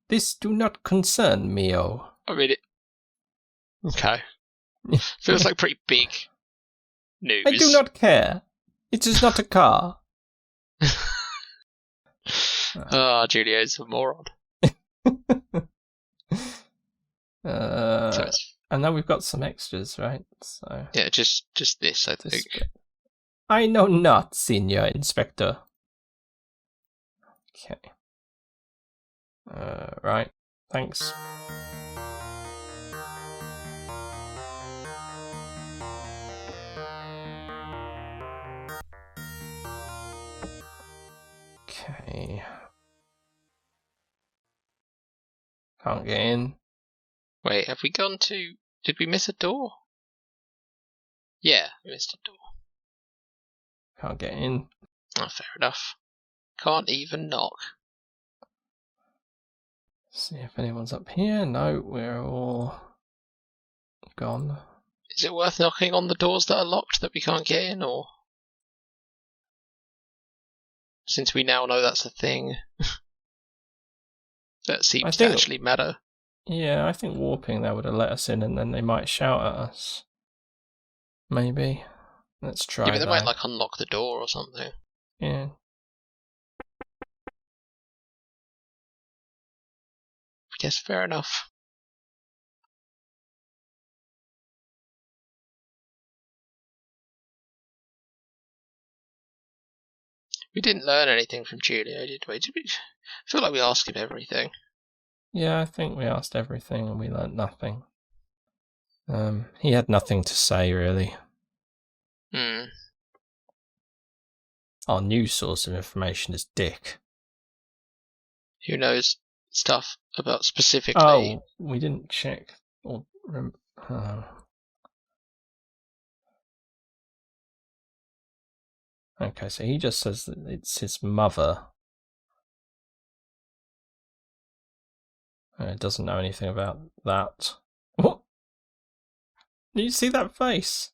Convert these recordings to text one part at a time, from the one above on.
This do not concern me-o. I mean, okay. Feels like pretty big news. I do not care. It is not a car. Julio's a moron. And now we've got some extras, right? So yeah, just this, I think. I know not, Senior Inspector. Okay. Right. Thanks. Okay. Can't get in. Wait, have we gone to... Did we miss a door? Yeah, we missed a door. Can't get in. Oh, fair enough. Can't even knock. See if anyone's up here. No, we're all gone. Is it worth knocking on the doors that are locked that we can't get in, or... Since we now know that's a thing. That seems to actually matter. Yeah, I think warping there would have let us in, and then they might shout at us. Maybe. Let's try. Yeah, but they might like unlock the door or something. Yeah. I guess fair enough. We didn't learn anything from Julio, did we? I feel like we asked him everything. Yeah, I think we asked everything and we learnt nothing. He had nothing to say, really. Our new source of information is Dick. Who knows stuff about specifically... Oh, we didn't check. Okay, so he just says that it's his mother. It doesn't know anything about that. What? Did you see that face?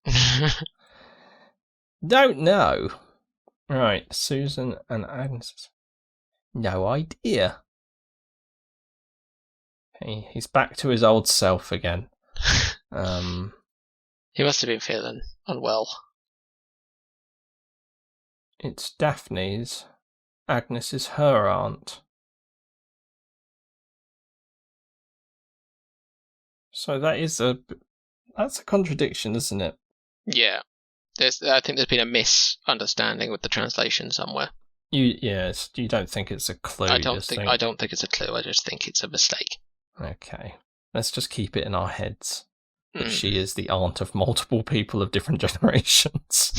Don't know. Right, Susan and Agnes. No idea. He's back to his old self again. He must have been feeling unwell. It's Daphne's. Agnes is her aunt. So that's a contradiction, isn't it? Yeah. I think there's been a misunderstanding with the translation somewhere. You don't think it's a clue? I don't think it's a clue. I just think it's a mistake. Okay. Let's just keep it in our heads that she is the aunt of multiple people of different generations.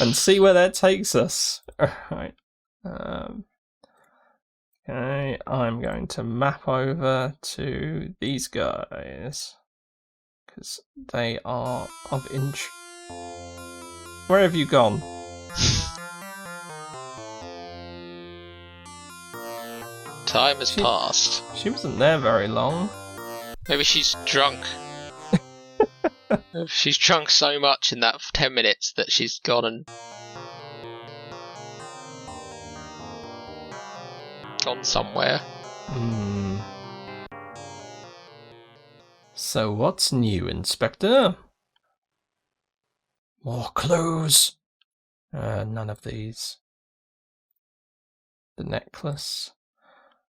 And see where that takes us. Alright. Okay, I'm going to map over to these guys. Because they are of interest. Where have you gone? Time has passed. She wasn't there very long. Maybe she's drunk. She's drunk so much in that 10 minutes that she's gone and gone somewhere. So what's new, Inspector? More clues. None of these. The necklace.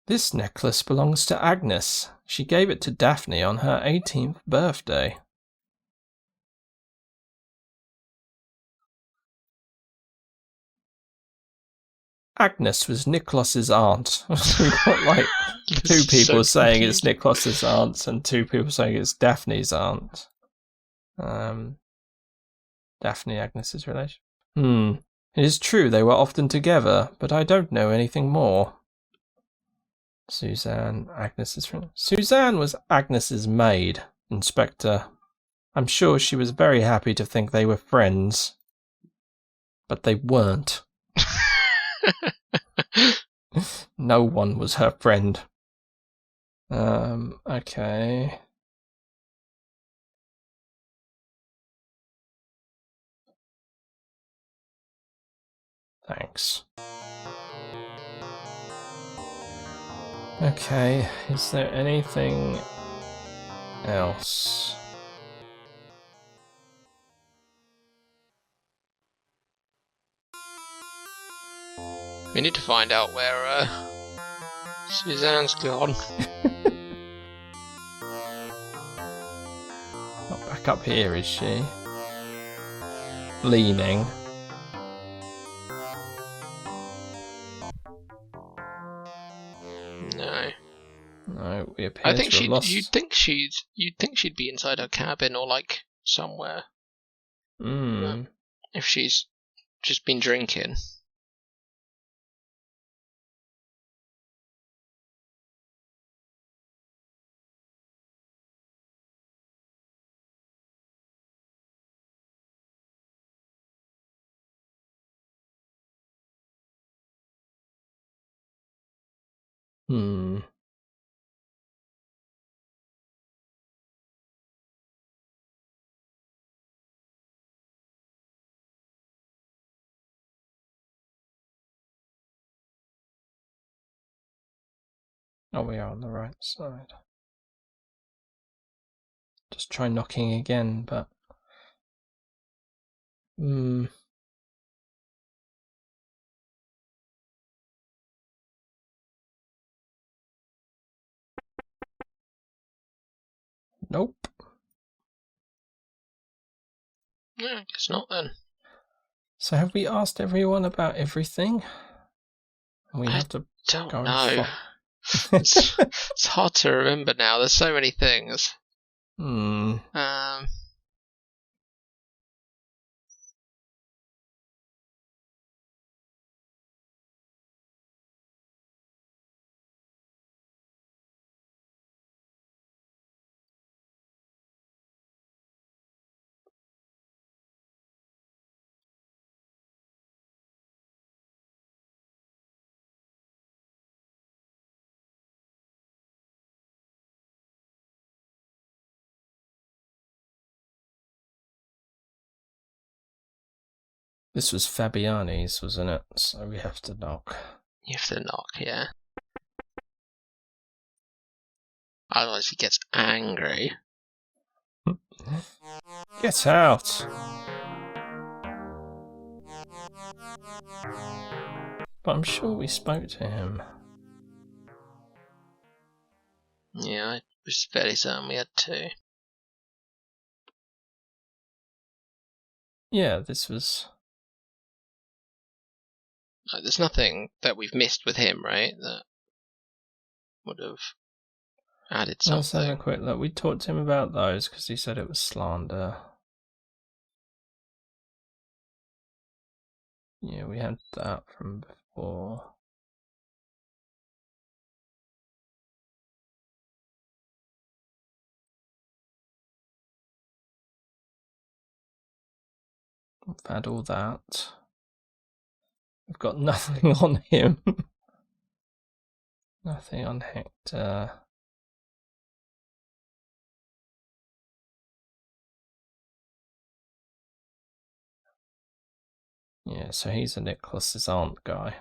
This necklace belongs to Agnes. She gave it to Daphne on her 18th birthday. Agnes was Nicholas's aunt. We've got like two people saying it's Nicholas's aunt and two people saying it's Daphne's aunt. Daphne Agnes's relation. It is true they were often together, but I don't know anything more. Suzanne, Agnes's friend. Suzanne was Agnes's maid, Inspector. I'm sure she was very happy to think they were friends. But they weren't. No one was her friend. Okay. Thanks. Okay, is there anything else? We need to find out where Suzanne's gone. Not back up here, is she? Leaning. No. No, we appear I think to have lost. you'd think she'd be inside her cabin or like somewhere. If she's just been drinking. Oh, we are on the right side. Just try knocking again, but... Nope. Yeah, I guess not then. So have we asked everyone about everything? And we have to don't go know. It's hard to remember now. There's so many things. This was Fabiani's, wasn't it? So we have to knock. You have to knock, yeah. Otherwise he gets angry. Get out! But I'm sure we spoke to him. Yeah, I was fairly certain we had to. Yeah, this was... There's nothing that we've missed with him, right? That would have added something. Let's have a quick look. We talked to him about those because he said it was slander. Yeah, we had that from before. We've had all that. We've got nothing on him. Nothing on Hector. Yeah, so he's a Nicholas's aunt guy.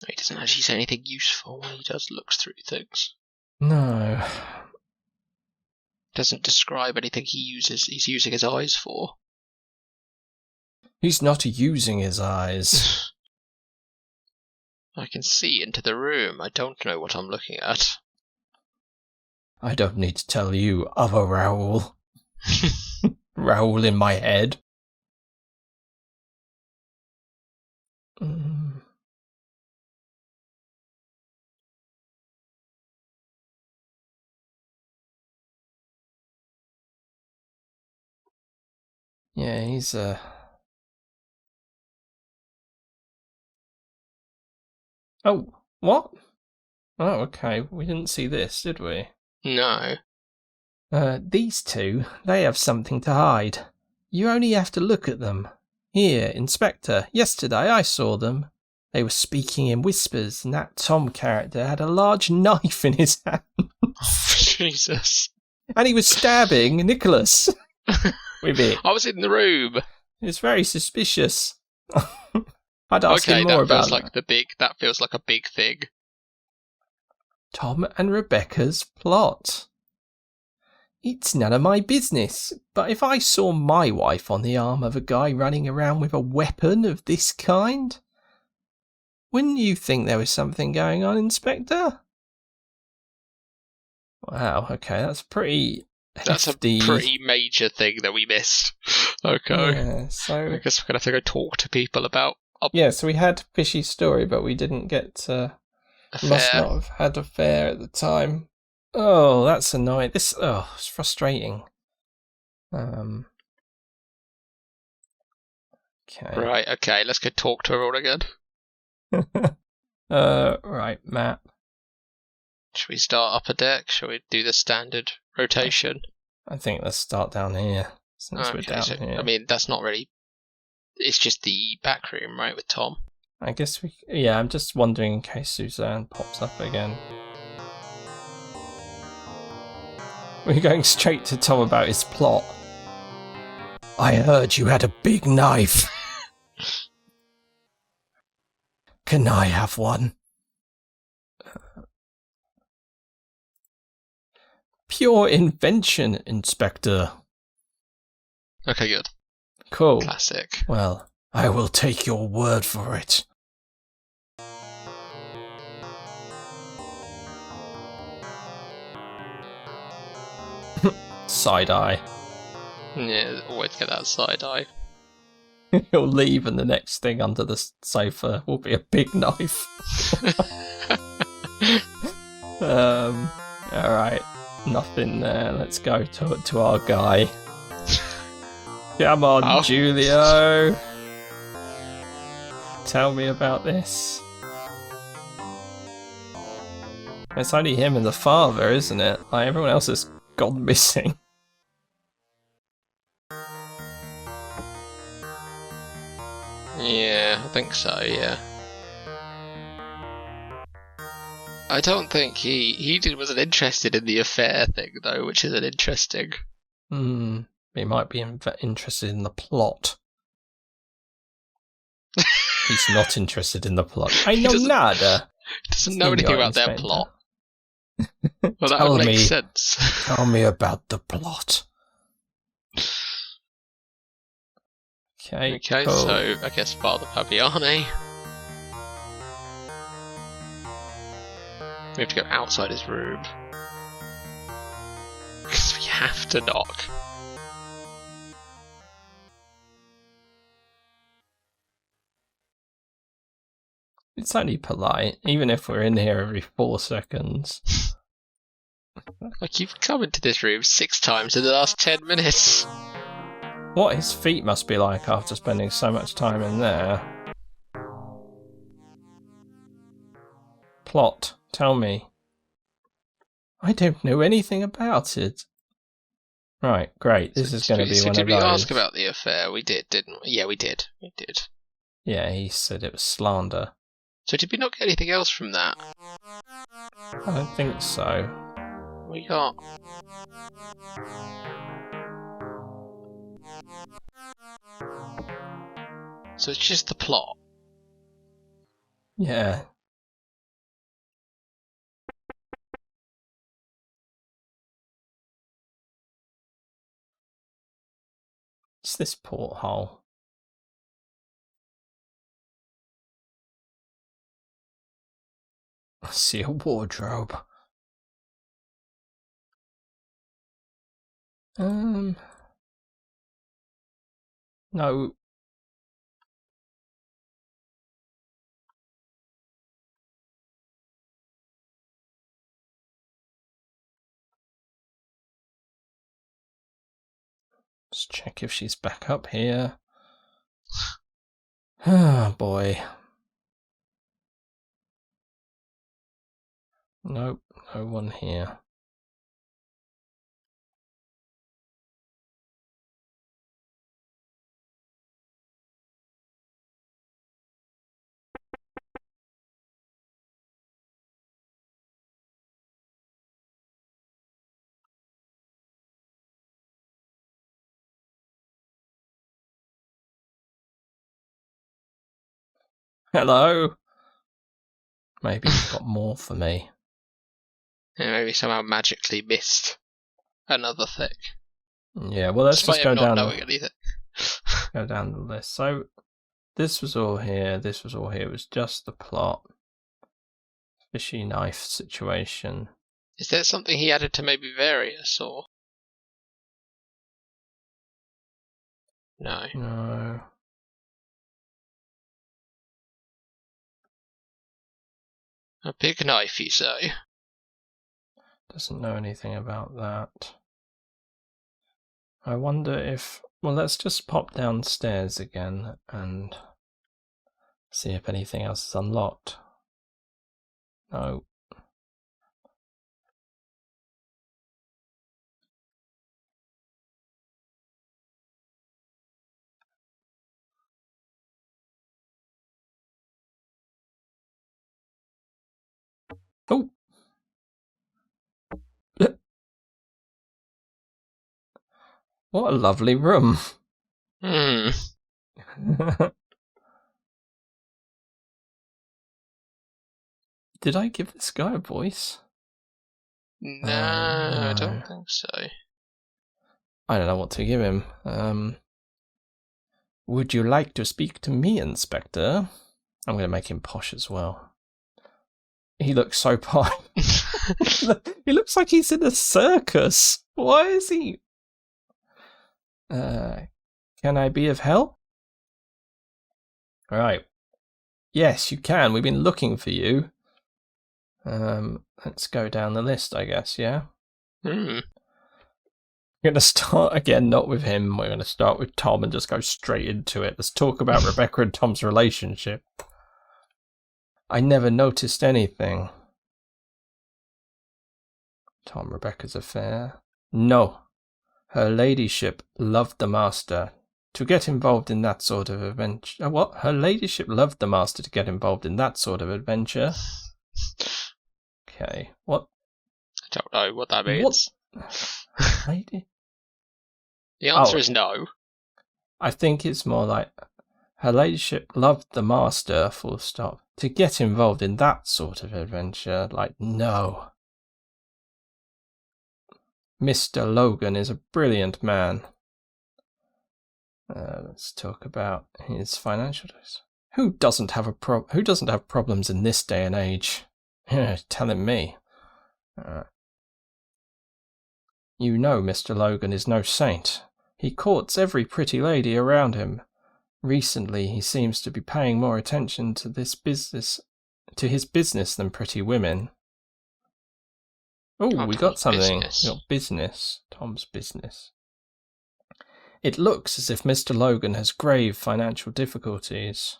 He doesn't actually say anything useful when he does looks through things. No. Doesn't describe anything he's using his eyes for. He's not using his eyes. I can see into the room. I don't know what I'm looking at. I don't need to tell you, other Raoul. Roll in my head. Mm. Yeah, he's Oh, what? Oh, okay. We didn't see this, did we? No. These two, they have something to hide. You only have to look at them. Here, Inspector, yesterday I saw them. They were speaking in whispers, and that Tom character had a large knife in his hand. Jesus. And he was stabbing Nicholas with it. I was in the room. It's very suspicious. I'd ask him more that about feels like that feels like a big thing. Tom and Rebecca's plot. It's none of my business, but if I saw my wife on the arm of a guy running around with a weapon of this kind, wouldn't you think there was something going on, Inspector? Wow, okay, that's pretty hefty. That's a pretty major thing that we missed. Okay. Yeah, so I guess we're going to have to go talk to people about yeah, so we had Fishy's story, but we didn't get must not have had a fair at the time. Oh, that's annoying. It's frustrating. Okay. Right, okay, let's go talk to her all again. Right, map. Should we start upper deck? Shall we do the standard rotation? I think let's start down here, since we're down here. I mean, that's not really... It's just the back room, right, with Tom? I guess we... Yeah, I'm just wondering in case Suzanne pops up again. We're going straight to Tom about his plot. I heard you had a big knife. Can I have one? Pure invention, Inspector. Okay, good. Cool. Classic. Well, I will take your word for it. Side eye. Yeah, always get that side eye. He'll leave and the next thing under the sofa will be a big knife. Alright. Nothing there. Let's go to our guy. Come on, Julio. Tell me about this. It's only him and the father, isn't it? Like, everyone else has gone missing. Yeah, I think so, yeah. I don't think he wasn't interested in the affair thing, though, which is an interesting... He might be interested in the plot. He's not interested in the plot. I know nada. He doesn't know anything about their plot. Well, that would make sense. Tell me about the plot. Okay, cool. So I guess Father Fabiani. We have to go outside his room. Because we have to knock. It's only polite, even if we're in here every 4 seconds. Like, you've come into this room 6 times in the last 10 minutes. What his feet must be like after spending so much time in there. Plot, tell me. I don't know anything about it. Right, great. This is going to be one of those. Did we ask about the affair? We did, didn't we? Yeah, we did. We did. Yeah, he said it was slander. So did we not get anything else from that? I don't think so. We got... So it's just the plot. Yeah. It's this porthole. I see a wardrobe. No. Let's check if she's back up here. Oh boy. Nope, no one here. Hello? Maybe you've got more for me. Yeah, maybe somehow magically missed another thing. Yeah, well, let's Despite just go him not down. knowing anything. Go down the list. So, this was all here. This was all here. It was just the plot. Fishy knife situation. Is there something he added to maybe Various, or no? No. A big knife, you say? Doesn't know anything about that. I wonder if... Well, let's just pop downstairs again and see if anything else is unlocked. No. Oh! What a lovely room. Hmm. Did I give this guy a voice? No, I don't No. think so. I don't know what to give him. Would you like to speak to me, Inspector? I'm going to make him posh as well. He looks so posh. He looks like he's in a circus. Why is he... Can I be of help? Right. Yes, you can. We've been looking for you. Let's go down the list, I guess, yeah? Hmm. We're going to start again, not with him. We're going to start with Tom and just go straight into it. Let's talk about Rebecca and Tom's relationship. I never noticed anything. Tom, Rebecca's affair? No. Her ladyship loved the master. To get involved in that sort of adventure... What? Her ladyship loved the master to get involved in that sort of adventure? Okay. What? I don't know what that means. What? Lady? The answer is no. I think it's more like... Her ladyship loved the master, full stop. To get involved in that sort of adventure, like, no. Mr. Logan is a brilliant man. Let's talk about his financial days. Who doesn't have problems in this day and age? Telling me. You know Mr. Logan is no saint. He courts every pretty lady around him. Recently, he seems to be paying more attention to his business than pretty women. Oh, we got something. Business. We got business. Tom's business. It looks as if Mr. Logan has grave financial difficulties.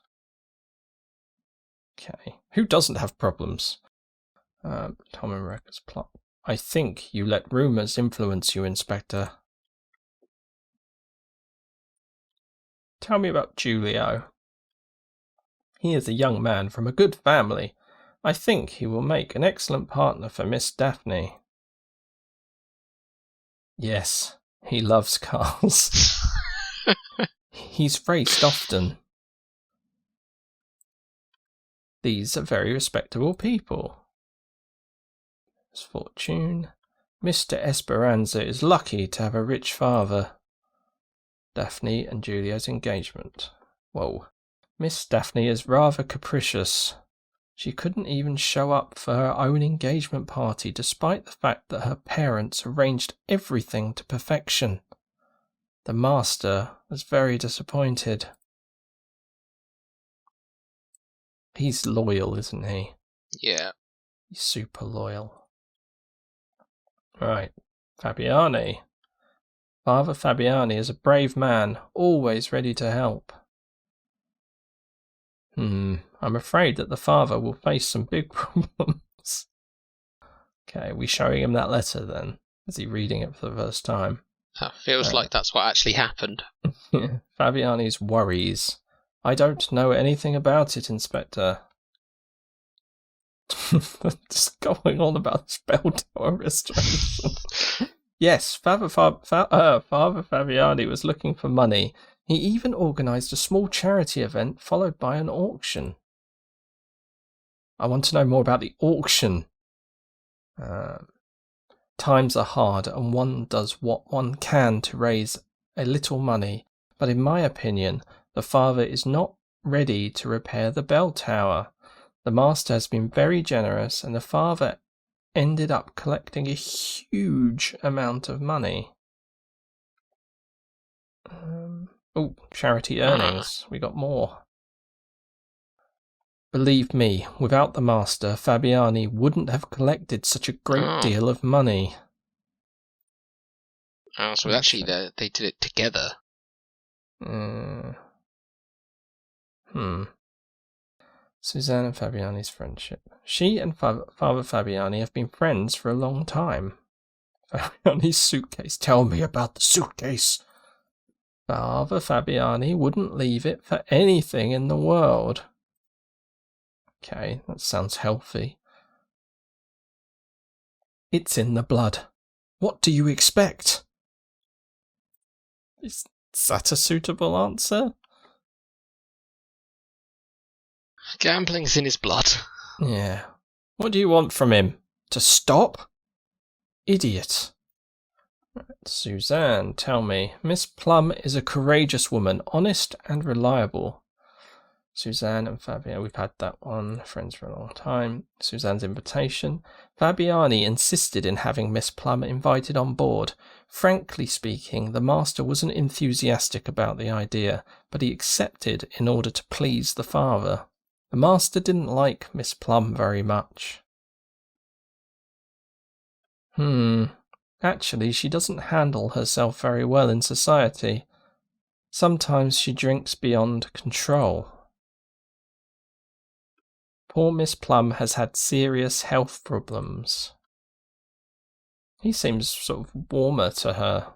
Okay. Who doesn't have problems? Tom and Rebecca's plot. I think you let rumours influence you, Inspector. Tell me about Julio. He is a young man from a good family. I think he will make an excellent partner for Miss Daphne. Yes, he loves cars. He's raced often. These are very respectable people. His fortune. Mr. Esperanza is lucky to have a rich father. Daphne and Julio's engagement. Whoa. Miss Daphne is rather capricious. She couldn't even show up for her own engagement party, despite the fact that her parents arranged everything to perfection. The master was very disappointed. He's loyal, isn't he? Yeah. He's super loyal. Right, Fabiani. Father Fabiani is a brave man, always ready to help. I'm afraid that the father will face some big problems. Okay, we showing him that letter then? Is he reading it for the first time? That feels like that's what actually happened. Fabiani's worries. I don't know anything about it, Inspector. Just going on about this bell tower restoration. Yes, Father Fabiani was looking for money. He even organised a small charity event followed by an auction. I want to know more about the auction. Times are hard and one does what one can to raise a little money, but in my opinion, the father is not ready to repair the bell tower. The master has been very generous and the father ended up collecting a huge amount of money. Charity earnings. We got more. Believe me, without the master, Fabiani wouldn't have collected such a great deal of money. Oh, so actually they did it together. Suzanne and Fabiani's friendship. She and Father Fabiani have been friends for a long time. Fabiani's suitcase. Tell me about the suitcase. Father Fabiani wouldn't leave it for anything in the world. Okay, that sounds healthy. It's in the blood. What do you expect? Is that a suitable answer? Gambling's in his blood. Yeah. What do you want from him? To stop? Idiot. Suzanne, tell me. Miss Plum is a courageous woman, honest and reliable. Suzanne and Fabiani, we've had that one, friends for a long time. Suzanne's invitation. Fabiani insisted in having Miss Plum invited on board. Frankly speaking, the master wasn't enthusiastic about the idea, but he accepted in order to please the father. The master didn't like Miss Plum very much. Actually, she doesn't handle herself very well in society. Sometimes she drinks beyond control. Poor Miss Plum has had serious health problems. He seems sort of warmer to her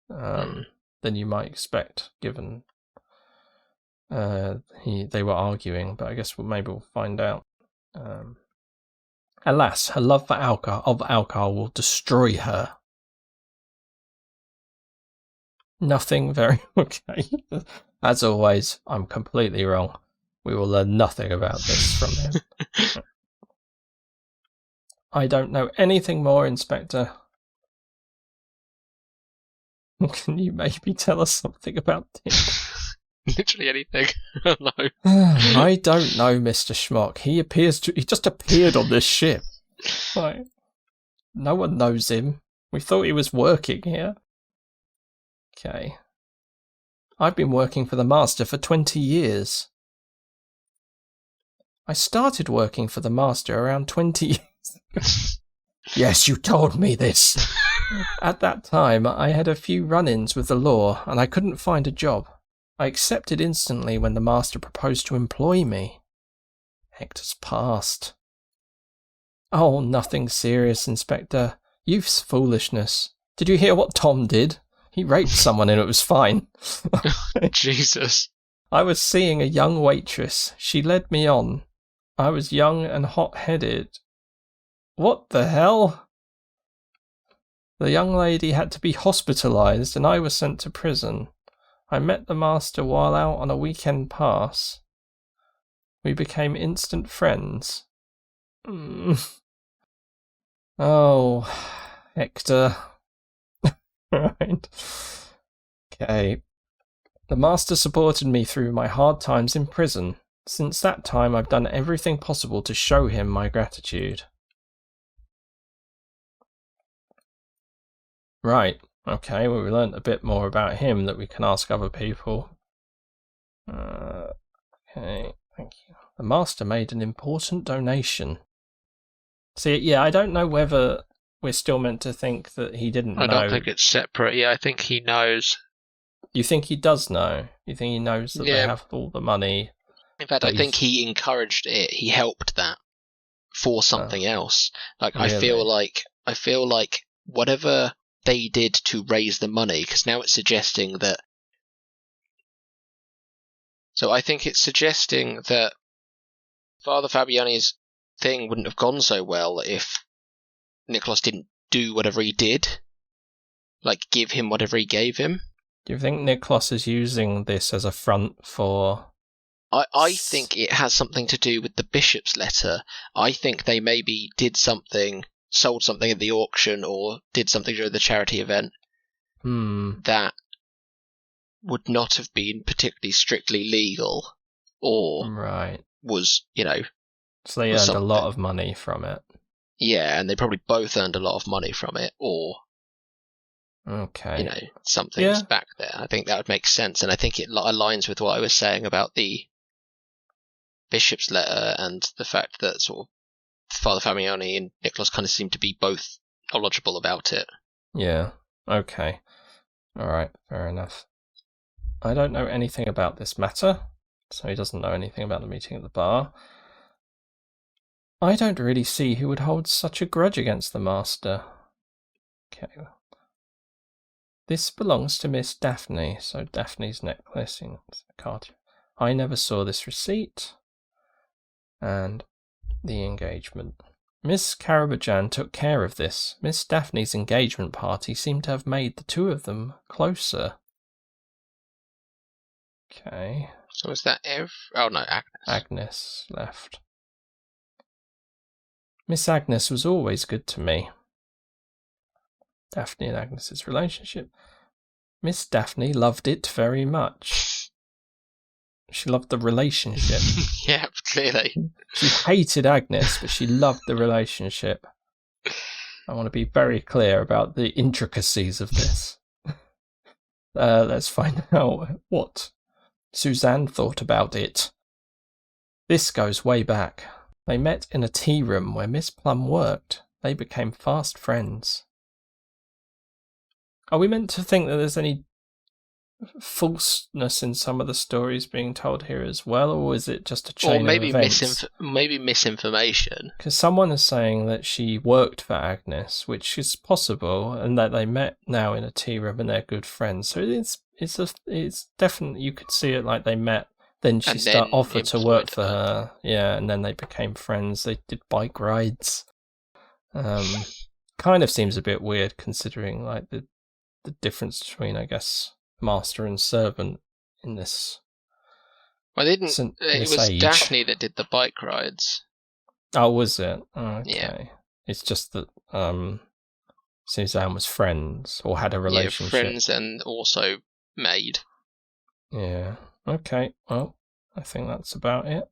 than you might expect, given they were arguing, but I guess maybe we'll find out. Alas, her love for alcohol will destroy her. Nothing very okay. As always, I'm completely wrong. We will learn nothing about this from him. I don't know anything more, Inspector. Can you maybe tell us something about Dick? Literally anything. No. I don't know, Mr. Schmock. He just appeared on this ship. Like, no one knows him. We thought he was working here. Okay. I've been working for the master for 20 years. I started working for the master around 20 years ago. Yes, you told me this. At that time, I had a few run-ins with the law, and I couldn't find a job. I accepted instantly when the master proposed to employ me. Hector's past. Oh, nothing serious, Inspector. Youth's foolishness. Did you hear what Tom did? He raped someone and it was fine. Jesus. I was seeing a young waitress. She led me on. I was young and hot-headed. What the hell? The young lady had to be hospitalized and I was sent to prison. I met the master while out on a weekend pass. We became instant friends. Oh, Hector. Right. Okay. The master supported me through my hard times in prison. Since that time, I've done everything possible to show him my gratitude. Right, okay, well, we learnt a bit more about him that we can ask other people. Okay, thank you. The master made an important donation. See, yeah, I don't know whether we're still meant to think that he didn't know. I don't think it's separate. Yeah, I think he knows. You think he does know? You think he knows that they have all the money? In fact, I think he encouraged it. He helped that for something else. Like, really? I feel like whatever they did to raise the money, because now it's suggesting that. So I think it's suggesting that Father Fabiani's thing wouldn't have gone so well if Nicholas didn't do whatever he did. Like, give him whatever he gave him. Do you think Nicholas is using this as a front for... I think it has something to do with the bishop's letter. I think they maybe did something, sold something at the auction, or did something during the charity event that would not have been particularly strictly legal, or was, So they earned a lot of money from it. Yeah, and they probably both earned a lot of money from it, or something's back there. I think that would make sense, and I think it aligns with what I was saying about the bishop's letter and the fact that sort of Father Fabiani and Nicholas kind of seem to be both knowledgeable about it. Yeah, okay. Alright, fair enough. I don't know anything about this matter, so he doesn't know anything about the meeting at the bar. I don't really see who would hold such a grudge against the master. Okay. This belongs to Miss Daphne, so Daphne's necklace in the card. I never saw this receipt. And the engagement. Miss Karabajan took care of this. Miss Daphne's engagement party seemed to have made the two of them closer. Okay. So is that Ev? Oh no, Agnes. Agnes left. Miss Agnes was always good to me. Daphne and Agnes's relationship. Miss Daphne loved it very much. She loved the relationship. Yeah, clearly. She hated Agnes, but she loved the relationship. I want to be very clear about the intricacies of this. Let's find out what Suzanne thought about it. This goes way back. They met in a tea room where Miss Plum worked. They became fast friends. Are we meant to think that there's any falseness in some of the stories being told here as well, or is it just a chain of events? Maybe misinformation. Because someone is saying that she worked for Agnes, which is possible, and that they met now in a tea room and they're good friends. So it's definitely, you could see it like they met, then she offered to work for her, and then they became friends. They did bike rides. Kind of seems a bit weird considering like the difference between, I guess, master and servant in this. Well, it was age. Daphne that did the bike rides. Oh, was it? Okay. Yeah. It's just that Suzanne was friends or had a relationship. Yeah, friends and also maid. Yeah. Okay. Well, I think that's about it.